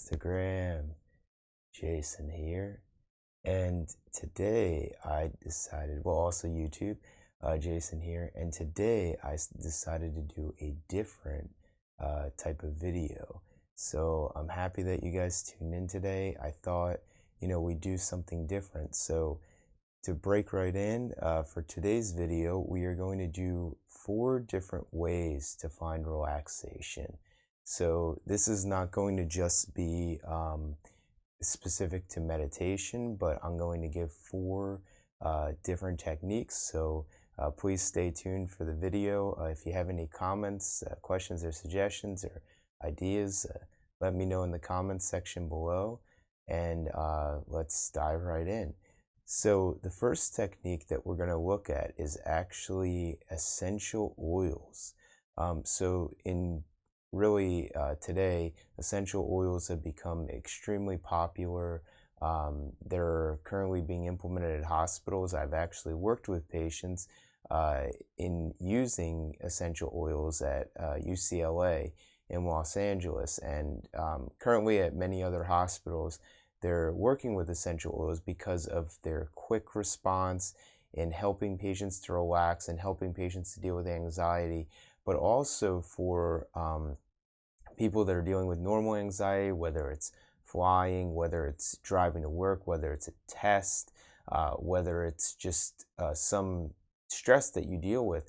Instagram. Jason here. And today I decided, well, also YouTube, Jason here. And today I decided to do a different type of video. So I'm happy that you guys tuned in today. I thought, we'd do something different. So to break right in, for today's video, we are going to do 4 different ways to find relaxation. So this is not going to just be specific to meditation, but I'm going to give 4 different techniques. So please stay tuned for the video. If you have any comments, questions, or suggestions, or ideas, let me know in the comments section below, and let's dive right in. So the first technique that we're going to look at is actually essential oils. Today, essential oils have become extremely popular. They're currently being implemented at hospitals. I've actually worked with patients in using essential oils at UCLA in Los Angeles, and currently at many other hospitals. They're working with essential oils because of their quick response in helping patients to relax and helping patients to deal with anxiety, but also for people that are dealing with normal anxiety, whether it's flying, whether it's driving to work, whether it's a test, whether it's just some stress that you deal with.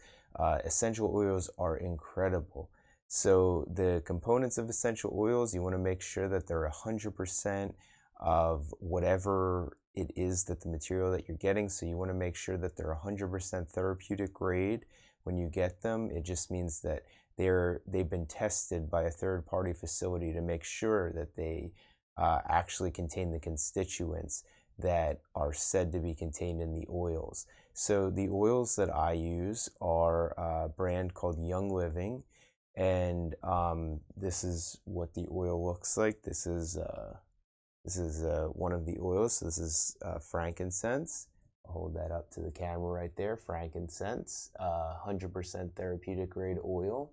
Essential oils are incredible. So the components of essential oils, you want to make sure that they're 100% of whatever it is that the material that you're getting. So you want to make sure that they're 100% therapeutic grade when you get them. It just means that they've been tested by a third-party facility to make sure that they actually contain the constituents that are said to be contained in the oils. So the oils that I use are a brand called Young Living, and this is what the oil looks like. This is one of the oils. So this is frankincense. I'll hold that up to the camera right there. Frankincense, 100% therapeutic grade oil.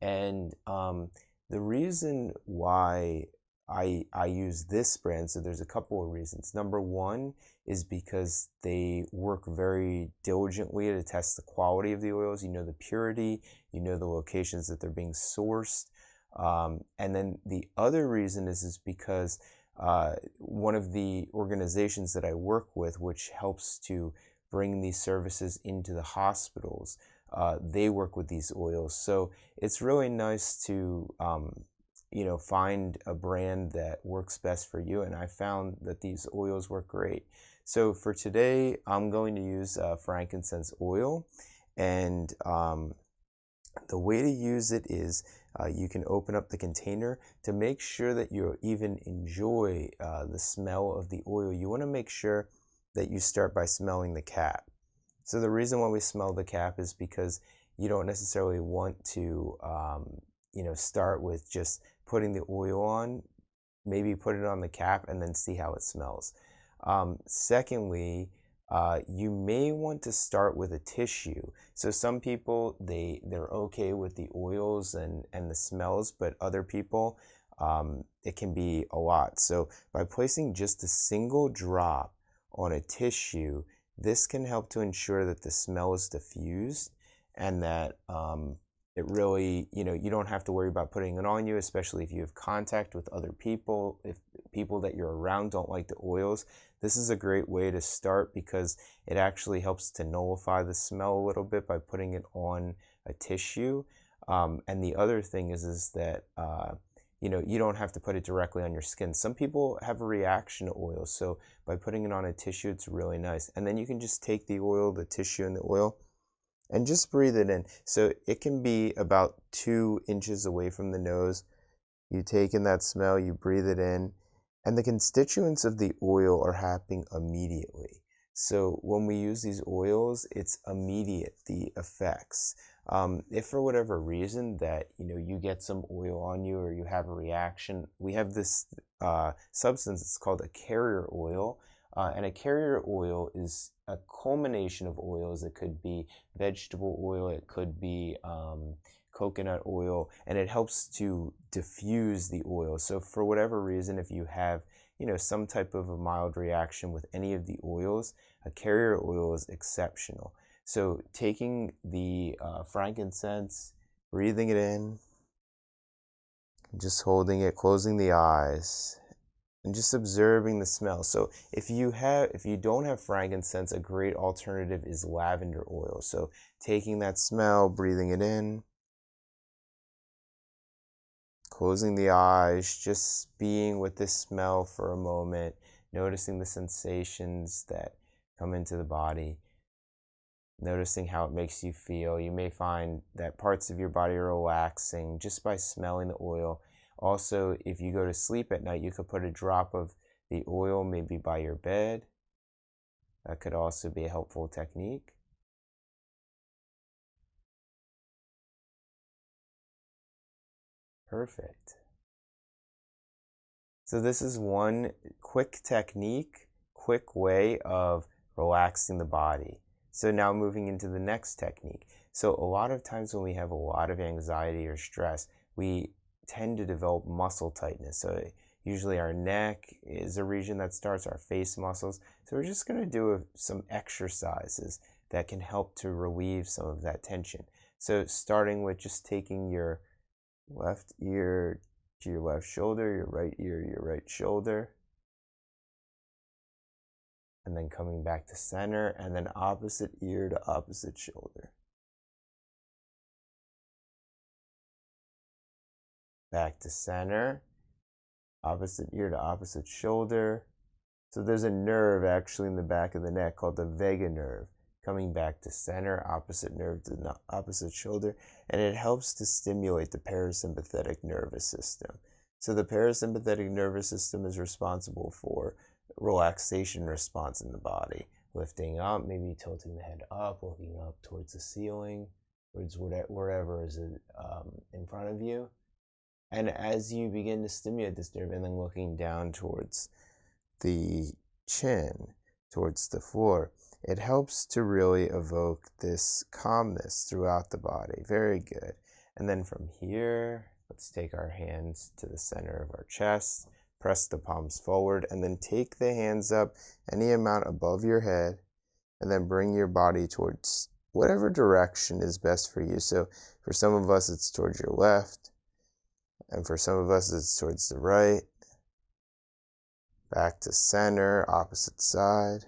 And the reason why I use this brand, so there's a couple of reasons. Number one is because they work very diligently to test the quality of the oils. You know the purity, you know the locations that they're being sourced. And then the other reason is because one of the organizations that I work with, which helps to bring these services into the hospitals, they work with these oils. So it's really nice to find a brand that works best for you, and I found that these oils work great. So for today, I'm going to use frankincense oil, and the way to use it is you can open up the container. To make sure that you even enjoy the smell of the oil, you want to make sure that you start by smelling the cap. So the reason why we smell the cap is because you don't necessarily want to start with just putting the oil on. Maybe put it on the cap and then see how it smells. Secondly, you may want to start with a tissue. So some people, they're okay with the oils and the smells, but other people, it can be a lot. So by placing just a single drop on a tissue, this can help to ensure that the smell is diffused, and that it really, you don't have to worry about putting it on you, especially if you have contact with other people. If people that you're around don't like the oils, this is a great way to start because it actually helps to nullify the smell a little bit by putting it on a tissue. And the other thing is that you don't have to put it directly on your skin. Some people have a reaction to oil, so by putting it on a tissue, it's really nice. And then you can just take the oil, the tissue and the oil, and just breathe it in. So it can be about 2 inches away from the nose. You take in that smell, you breathe it in, and the constituents of the oil are happening immediately. So when we use these oils, it's immediate, the effects. If for whatever reason that you get some oil on you or you have a reaction, we have this substance. It's called a carrier oil, and a carrier oil is a culmination of oils. It could be vegetable oil, it could be coconut oil, and it helps to diffuse the oil. So for whatever reason, if you have some type of a mild reaction with any of the oils, a carrier oil is exceptional. So taking the frankincense, breathing it in, just holding it, closing the eyes, and just observing the smell. So if you don't have frankincense, a great alternative is lavender oil. So taking that smell, breathing it in, closing the eyes, just being with this smell for a moment, noticing the sensations that come into the body, noticing how it makes you feel. You may find that parts of your body are relaxing just by smelling the oil. Also, if you go to sleep at night, you could put a drop of the oil maybe by your bed. That could also be a helpful technique. Perfect. So this is one quick technique, quick way of relaxing the body. So now moving into the next technique. So a lot of times when we have a lot of anxiety or stress, we tend to develop muscle tightness. So usually our neck is a region that starts, our face muscles. So we're just going to do some exercises that can help to relieve some of that tension. So starting with just taking your left ear to your left shoulder, your right ear to your right shoulder, and then coming back to center, and then opposite ear to opposite shoulder. Back to center, opposite ear to opposite shoulder. So there's a nerve actually in the back of the neck called the vagus nerve. Coming back to center, opposite nerve to the opposite shoulder, and it helps to stimulate the parasympathetic nervous system. So the parasympathetic nervous system is responsible for relaxation response in the body. Lifting up, maybe tilting the head up, looking up towards the ceiling, towards wherever is in front of you. And as you begin to stimulate this nerve, and then looking down towards the chin, towards the floor, it helps to really evoke this calmness throughout the body. Very good. And then from here, let's take our hands to the center of our chest, press the palms forward, and then take the hands up any amount above your head, and then bring your body towards whatever direction is best for you. So for some of us, it's towards your left, and for some of us, it's towards the right. Back to center, opposite side.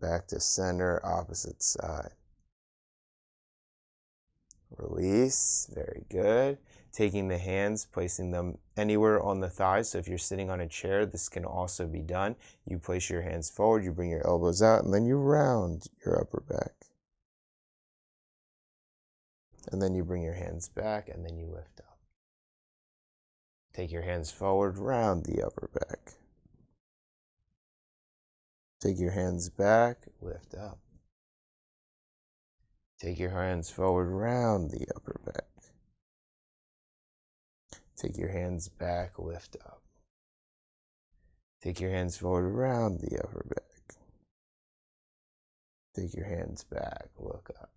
Back to center, opposite side. Release, very good. Taking the hands, placing them anywhere on the thighs. So if you're sitting on a chair, this can also be done. You place your hands forward, you bring your elbows out, and then you round your upper back. And then you bring your hands back, and then you lift up. Take your hands forward, round the upper back. Take your hands back, lift up. Take your hands forward, round the upper back. Take your hands back, lift up. Take your hands forward, round the upper back. Take your hands back, look up.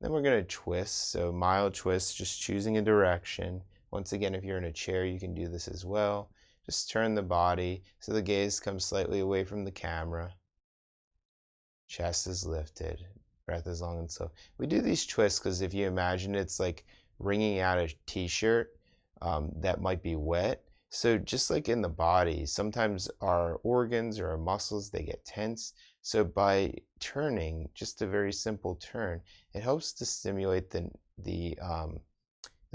Then we're going to twist, so mild twist, just choosing a direction. Once again, if you're in a chair, you can do this as well. Just turn the body so the gaze comes slightly away from the camera. Chest is lifted. Breath is long and slow. We do these twists because if you imagine it's like wringing out a t-shirt that might be wet. So just like in the body, sometimes our organs or our muscles, they get tense. So by turning, just a very simple turn, it helps to stimulate the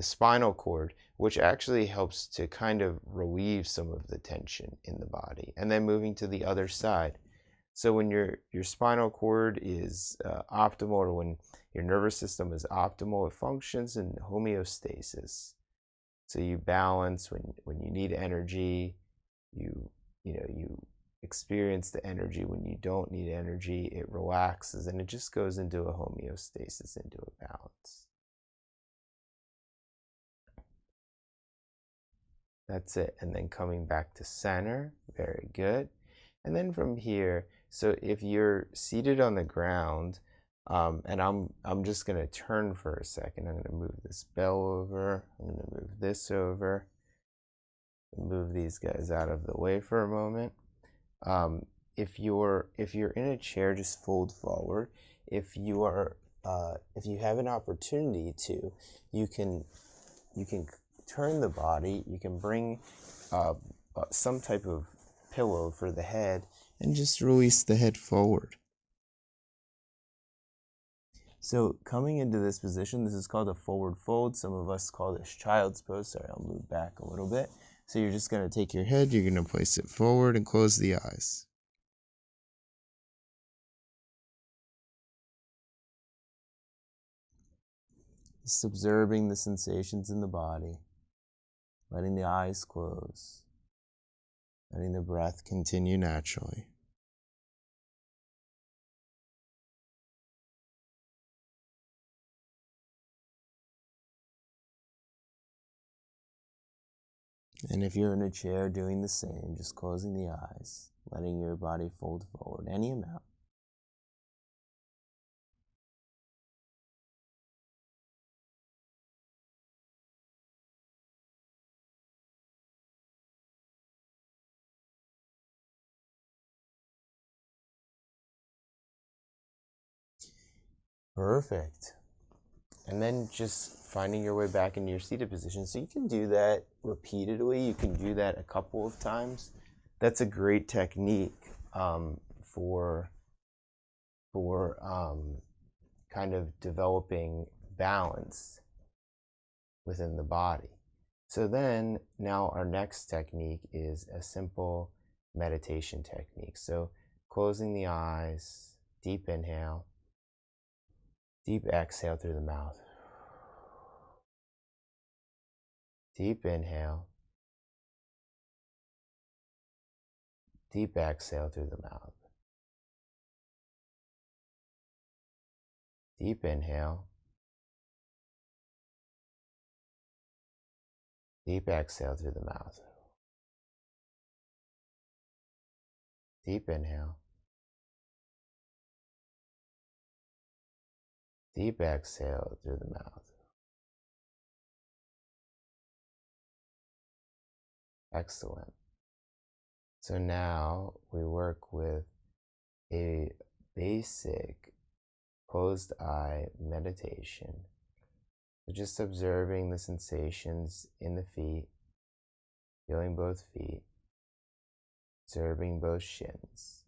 spinal cord, which actually helps to kind of relieve some of the tension in the body. And then moving to the other side. So when your spinal cord is optimal, or when your nervous system is optimal, it functions in homeostasis. So you balance when you need energy, you experience the energy. When you don't need energy, it relaxes, and it just goes into a homeostasis, into a balance. That's it. And then coming back to center, very good. And then from here, so if you're seated on the ground, And I'm just gonna turn for a second. I'm gonna move this bell over. I'm gonna move this over. Move these guys out of the way for a moment. If you're in a chair, just fold forward. If you have an opportunity to, you can turn the body. You can bring some type of pillow for the head and just release the head forward. So coming into this position, this is called a forward fold. Some of us call this child's pose. Sorry, I'll move back a little bit. So you're just going to take your head, you're going to place it forward and close the eyes. Just observing the sensations in the body, letting the eyes close, letting the breath continue naturally. And if you're in a chair, doing the same, just closing the eyes, letting your body fold forward any amount. Perfect. And then just finding your way back into your seated position. So you can do that repeatedly. You can do that a couple of times. That's a great technique for kind of developing balance within the body. So then now our next technique is a simple meditation technique. So closing the eyes, deep inhale, deep exhale through the mouth. Deep inhale, deep exhale through the mouth. Deep inhale, deep exhale through the mouth. Deep inhale, deep exhale through the mouth. Excellent. So now we work with a basic closed eye meditation. So just observing the sensations in the feet, feeling both feet, observing both shins,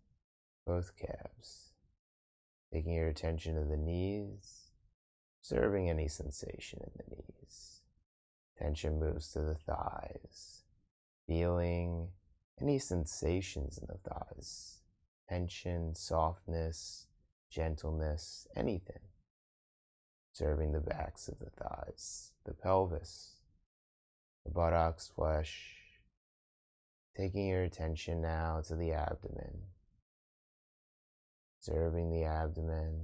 both calves, taking your attention to the knees, observing any sensation in the knees. Tension moves to the thighs, feeling any sensations in the thighs. Tension, softness, gentleness, anything. Observing the backs of the thighs, the pelvis, the buttocks, flesh. Taking your attention now to the abdomen. Observing the abdomen,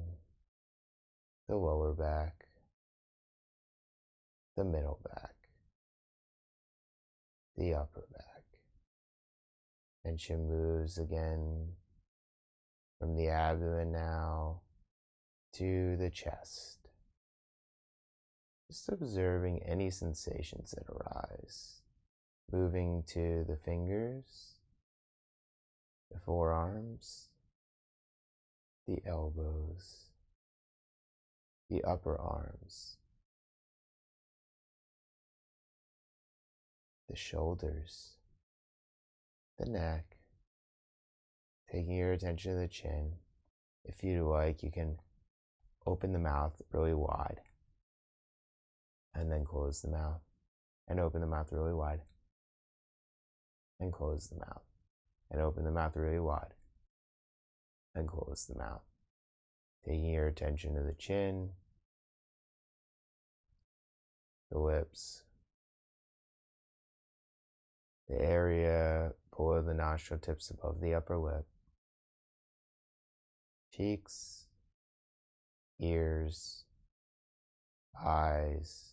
the lower back, the middle back, the upper back. Tension moves again from the abdomen now to the chest. Just observing any sensations that arise. Moving to the fingers, the forearms, the elbows, the upper arms, the shoulders, the neck. Taking your attention to the chin. If you like, you can open the mouth really wide and then close the mouth, and open the mouth really wide and close the mouth, and open the mouth really wide and close the mouth. Taking your attention to the chin, the lips, the area below the nostril tips above the upper lip, cheeks, ears, eyes,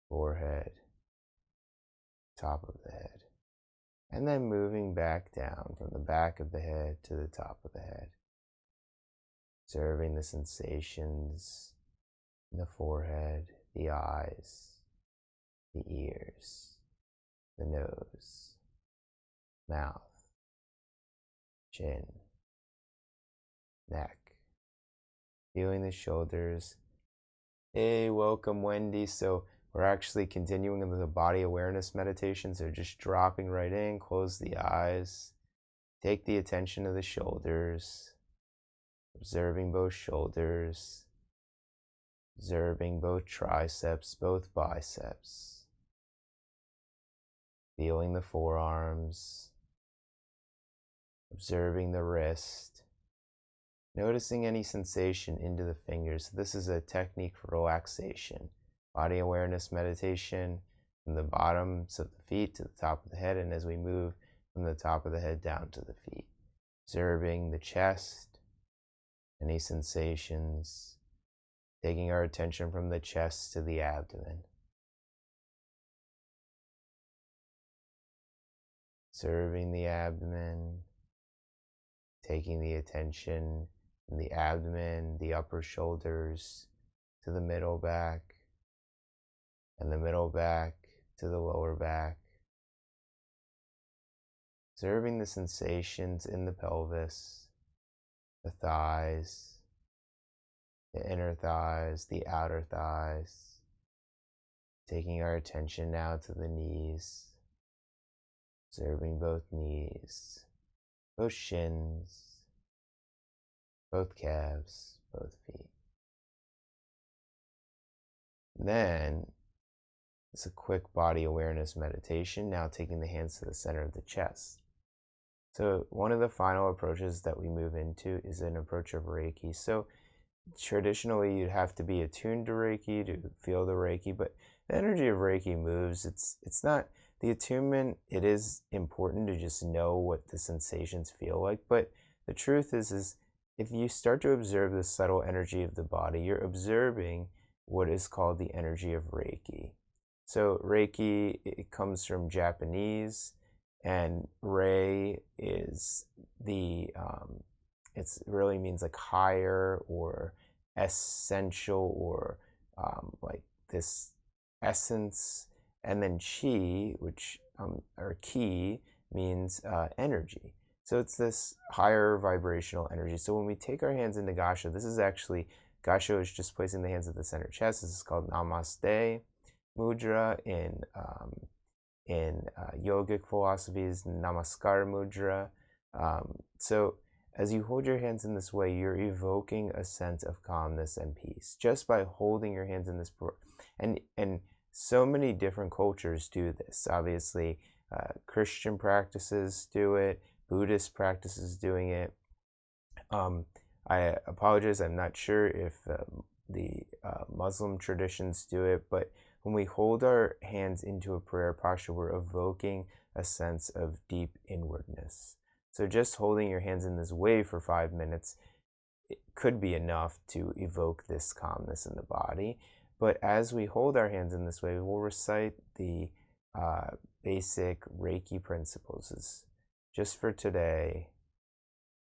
forehead, top of the head, and then moving back down from the back of the head to the top of the head. observing the sensations in the forehead, the eyes, the ears, the nose, mouth, chin, neck, feeling the shoulders. Hey, welcome, Wendy. So we're actually continuing into the body awareness meditation. So just dropping right in, close the eyes, take the attention to the shoulders, observing both shoulders, observing both triceps, both biceps, feeling the forearms, observing the wrist, noticing any sensation into the fingers. This is a technique for relaxation. Body awareness meditation from the bottoms of the feet to the top of the head, and as we move from the top of the head down to the feet. Observing the chest, any sensations, taking our attention from the chest to the abdomen. Observing the abdomen, taking the attention from the abdomen, the upper shoulders, to the middle back, and the middle back to the lower back. Observing the sensations in the pelvis, the thighs, the inner thighs, the outer thighs. Taking our attention now to the knees, observing both knees, both shins, both calves, both feet. And then it's a quick body awareness meditation, now taking the hands to the center of the chest. So one of the final approaches that we move into is an approach of Reiki. So traditionally you'd have to be attuned to Reiki to feel the Reiki, but the energy of Reiki moves. It's not the attunement. It is important to just know what the sensations feel like, but the truth is if you start to observe the subtle energy of the body, you're observing what is called the energy of Reiki. So Reiki, it comes from Japanese, and Rei is the, it really means like higher or essential or like this essence. And then Chi, which, or Ki, means energy. So it's this higher vibrational energy. So when we take our hands into Gasho, this is actually, Gasho is just placing the hands at the center chest. This is called Namaste Mudra in yogic philosophies, Namaskar Mudra. So as you hold your hands in this way, you're evoking a sense of calmness and peace just by holding your hands in this. And so many different cultures do this. Obviously, Christian practices do it, Buddhist practices doing it. I apologize, I'm not sure if the Muslim traditions do it, but when we hold our hands into a prayer posture, we're evoking a sense of deep inwardness. So just holding your hands in this way for 5 minutes, it could be enough to evoke this calmness in the body. But as we hold our hands in this way, we'll recite the basic Reiki principles. Just for today,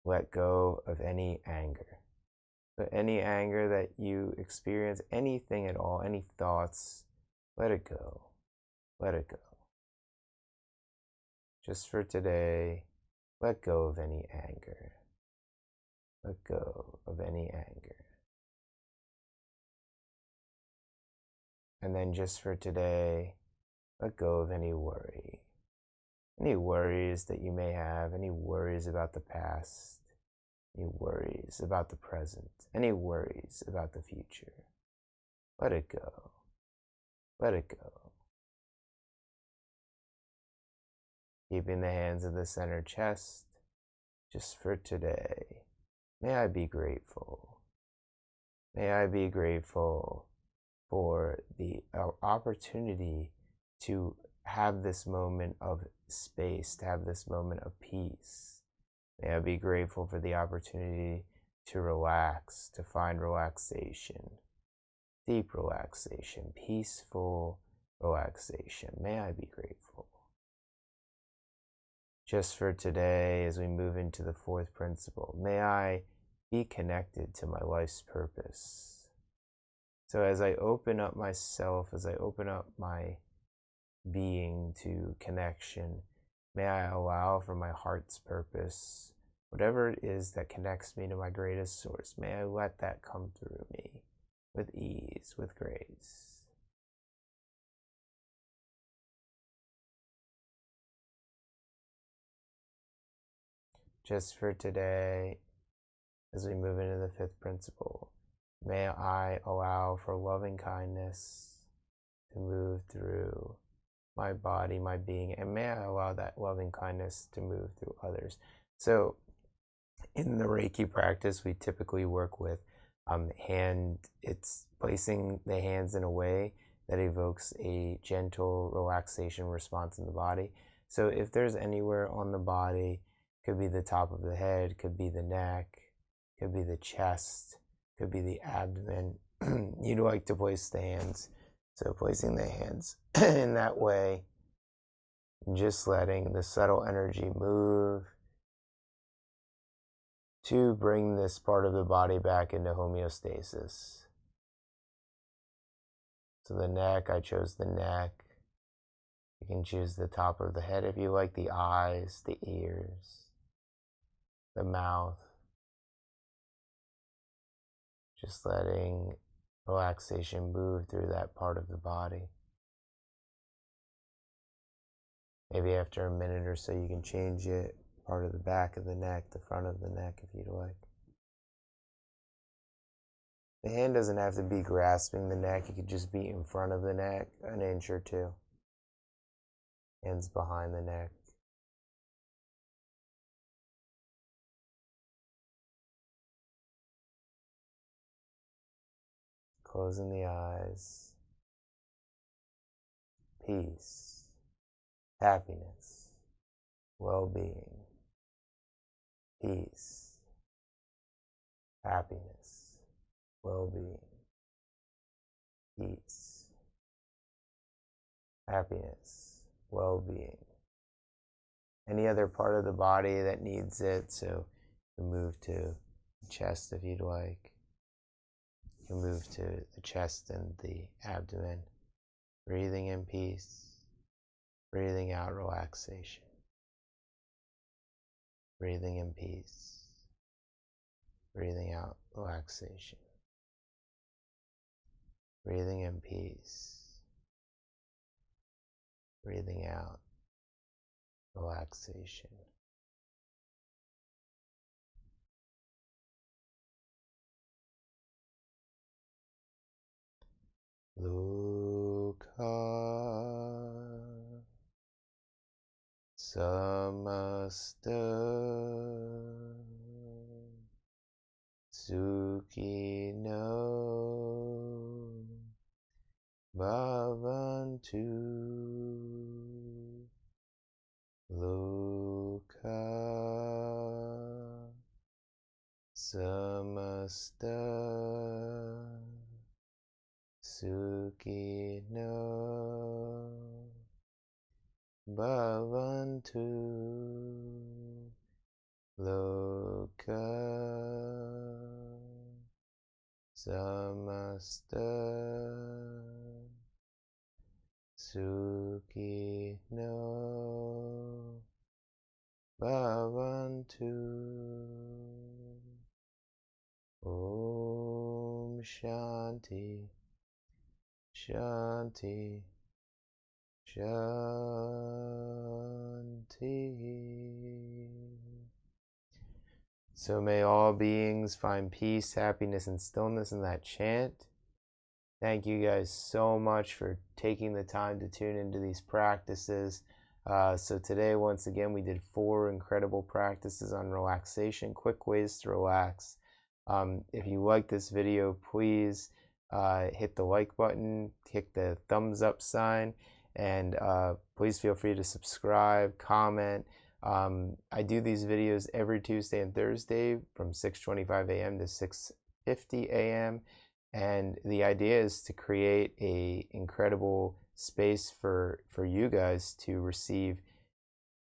let go of any anger. But any anger that you experience, anything at all, any thoughts, let it go. Let it go. Just for today, let go of any anger. Let go of any anger. And then just for today, let go of any worry. Any worries that you may have, any worries about the past, any worries about the present, any worries about the future. Let it go. Let it go. Keeping the hands in the center chest, just for today. May I be grateful. May I be grateful for the opportunity to have this moment of space, to have this moment of peace. May I be grateful for the opportunity to relax, to find relaxation, deep relaxation, peaceful relaxation. May I be grateful. Just for today, as we move into the fourth principle, may I be connected to my life's purpose. So as I open up myself, as I open up my being to connection, may I allow for my heart's purpose, whatever it is that connects me to my greatest source, may I let that come through me with ease, with grace. Just for today, as we move into the fifth principle, may I allow for loving kindness to move through my body, my being, and may I allow that loving kindness to move through others. So in the Reiki practice, we typically work with it's placing the hands in a way that evokes a gentle relaxation response in the body. So if there's anywhere on the body, could be the top of the head, could be the neck, could be the chest, could be the abdomen, you'd like to place the hands. So placing the hands in that way, and just letting the subtle energy move to bring this part of the body back into homeostasis. So the neck, I chose the neck. You can choose the top of the head if you like, the eyes, the ears, the mouth. Just letting relaxation move through that part of the body. Maybe after a minute or so you can change it, part of the back of the neck, the front of the neck if you'd like. The hand doesn't have to be grasping the neck, it could just be in front of the neck, an inch or two. Hands behind the neck. Closing the eyes. Peace, happiness, well-being. Peace, happiness, well-being. Peace, happiness, well-being. Any other part of the body that needs it, so you can move to the chest if you'd like. You can move to the chest and the abdomen. Breathing in peace, breathing out relaxation. Breathing in peace, breathing out relaxation. Breathing in peace, breathing out relaxation. Lokah Samastah Sukhino Bhavantu. Lokah Samastah Sukhino Bhavantu. Lokah Samastah Sukhino Bhavantu. Om Shanti, Shanti, Shanti. So may all beings find peace, happiness, and stillness in that chant. Thank you guys so much for taking the time to tune into these practices. So today, once again, we did 4 incredible practices on relaxation, quick ways to relax. If you like this video, please hit the like button, hit the thumbs up sign, and please feel free to subscribe, comment. I do these videos every Tuesday and Thursday from 6:25 a.m. to 6:50 a.m. And the idea is to create an incredible space for you guys to receive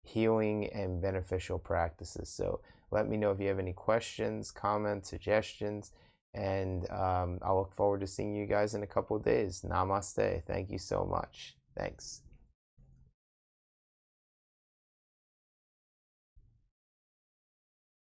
healing and beneficial practices. So let me know if you have any questions, comments, suggestions, and I'll look forward to seeing you guys in a couple of days. Namaste. Thank you so much. Thanks.